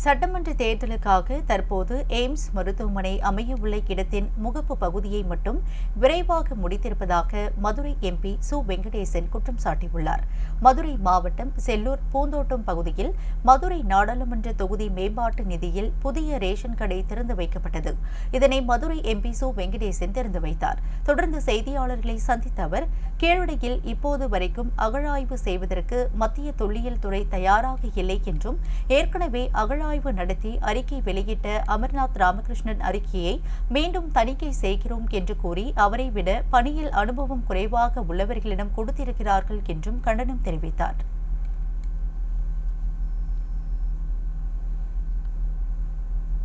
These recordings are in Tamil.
சட்டமன்ற தேர்தலுக்காக தற்போது எய்ம்ஸ் மருத்துவமனை அமையவுள்ள இடத்தின் முகப்பு பகுதியை மட்டும் விரைவாக முடித்திருப்பதாக மதுரை எம்பி சு வெங்கடேசன் குற்றம் சாட்டியுள்ளார். மதுரை மாவட்டம் செல்லூர் பூந்தோட்டம் பகுதியில் மதுரை நாடாளுமன்ற தொகுதி மேம்பாட்டு நிதியில் புதிய ரேஷன் கடை திறந்து வைக்கப்பட்டது. இதனை மதுரை எம்பி சு வெங்கடேசன் திறந்து வைத்தார். தொடர்ந்து செய்தியாளர்களை சந்தித்த அவர், கீழடியில் இப்போது வரைக்கும் அகழாய்வு செய்வதற்கு மத்திய தொல்லியல் துறை தயாராக இல்லை என்றும், ஏற்கனவே அகழாய்வு நடத்தி அறிக்கை வெளியிட்ட அமர்நாத் ராமகிருஷ்ணன் அறிக்கையை மீண்டும் தணிக்கை செய்கிறோம் என்று கூறி அவரை விட பணியில் அனுபவம் குறைவாக உள்ளவர்களிடம் கொடுத்திருக்கிறார்கள் என்றும் கண்டனம் தெரிவித்தார்.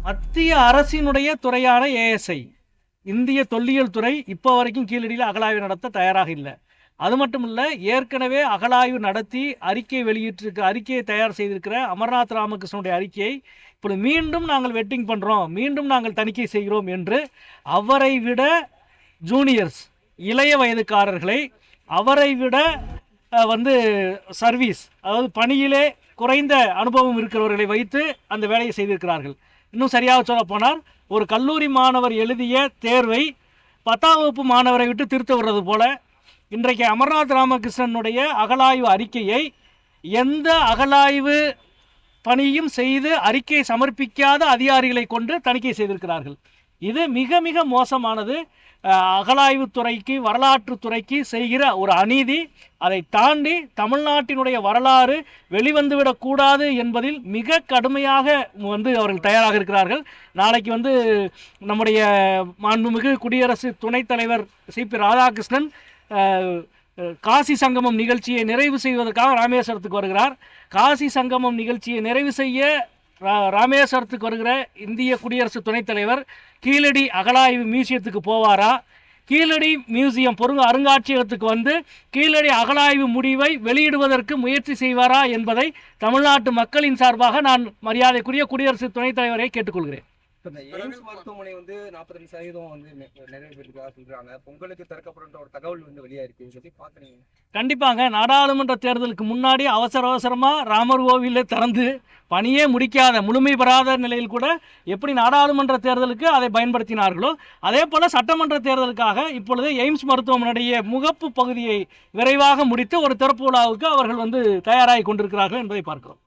மத்திய அரசினுடைய துறையான ஏஎஸ்ஐ, இந்திய தொல்லியல் துறை இப்போ வரைக்கும் கீழடியில் அகழாய்வு நடத்த தயாராக இல்லை. அது மட்டும் இல்லை, ஏற்கனவே அகழாய்வு நடத்தி அறிக்கையை தயார் செய்திருக்கிற அமர்நாத் ராமகிருஷ்ணனுடைய அறிக்கையை இப்படி மீண்டும் நாங்கள் வெட்டிங் பண்ணுறோம், மீண்டும் நாங்கள் தணிக்கை செய்கிறோம் என்று அவரை விட ஜூனியர்ஸ், இளைய வயதுக்காரர்களை, அவரை விட சர்வீஸ், அதாவது பணியிலே குறைந்த அனுபவம் இருக்கிறவர்களை வைத்து அந்த வேலையை செய்திருக்கிறார்கள். இன்னும் சரியாக சொல்லப்போனால், ஒரு கல்லூரி மாணவர் எழுதிய தேர்வை 10ஆம் வகுப்பு மாணவரை விட்டு திருத்த விடுறது போல இன்றைக்கு அமர்நாத் ராமகிருஷ்ணனுடைய அகழாய்வு அறிக்கையை எந்த அகழாய்வு பணியும் செய்து அறிக்கை சமர்ப்பிக்காத அதிகாரிகளை கொண்டு தணிக்கை செய்திருக்கிறார்கள். இது மிக மிக மோசமானது. அகழாய்வுத்துறைக்கு, வரலாற்றுத்துறைக்கு செய்கிற ஒரு அநீதி. அதை தாண்டி தமிழ்நாட்டினுடைய வரலாறு வெளிவந்துவிடக்கூடாது என்பதில் மிக கடுமையாக அவர்கள் தயாராக இருக்கிறார்கள். நாளைக்கு நம்முடைய மாண்புமிகு குடியரசு துணைத் தலைவர் சிபி ராதாகிருஷ்ணன் காசி சங்கமம் நிகழ்ச்சியை நிறைவு செய்வதற்காக ராமேஸ்வரத்துக்கு வருகிறார். காசி சங்கமம் நிகழ்ச்சியை நிறைவு செய்ய ராமேஸ்வரத்துக்கு வருகிற இந்திய குடியரசு துணைத் தலைவர் கீழடி அகழாய்வு மியூசியத்துக்கு போவாரா, கீழடி மியூசியம் அருங்காட்சியகத்துக்கு கீழடி அகழாய்வு முடிவை வெளியிடுவதற்கு முயற்சி செய்வாரா என்பதை தமிழ்நாட்டு மக்களின் சார்பாக நான் மரியாதைக்குரிய குடியரசு துணைத் தலைவரை கேட்டுக்கொள்கிறேன். எய்ம்ஸ் மருத்துவமனை 45% நிறைவேற்றிருக்கா சொல்றாங்க. பொங்கலுக்கு திறக்கப்படுற ஒரு தகவல் வெளியாயிருக்கு. பாக்குறீங்க? கண்டிப்பாங்க. நாடாளுமன்ற தேர்தலுக்கு முன்னாடி அவசரமா ராமர் கோவிலை திறந்து பணியே முடிக்காத, முழுமை பெறாத நிலையில் கூட எப்படி நாடாளுமன்ற தேர்தலுக்கு அதை பயன்படுத்தினார்களோ, அதே போல சட்டமன்ற தேர்தலுக்காக இப்பொழுது எய்ம்ஸ் மருத்துவமனையுடைய முகப்பு பகுதியை விரைவாக முடித்து ஒரு திறப்பு விழாவுக்கு அவர்கள் தயாராகி கொண்டிருக்கிறார்கள் என்பதை பார்க்கிறோம்.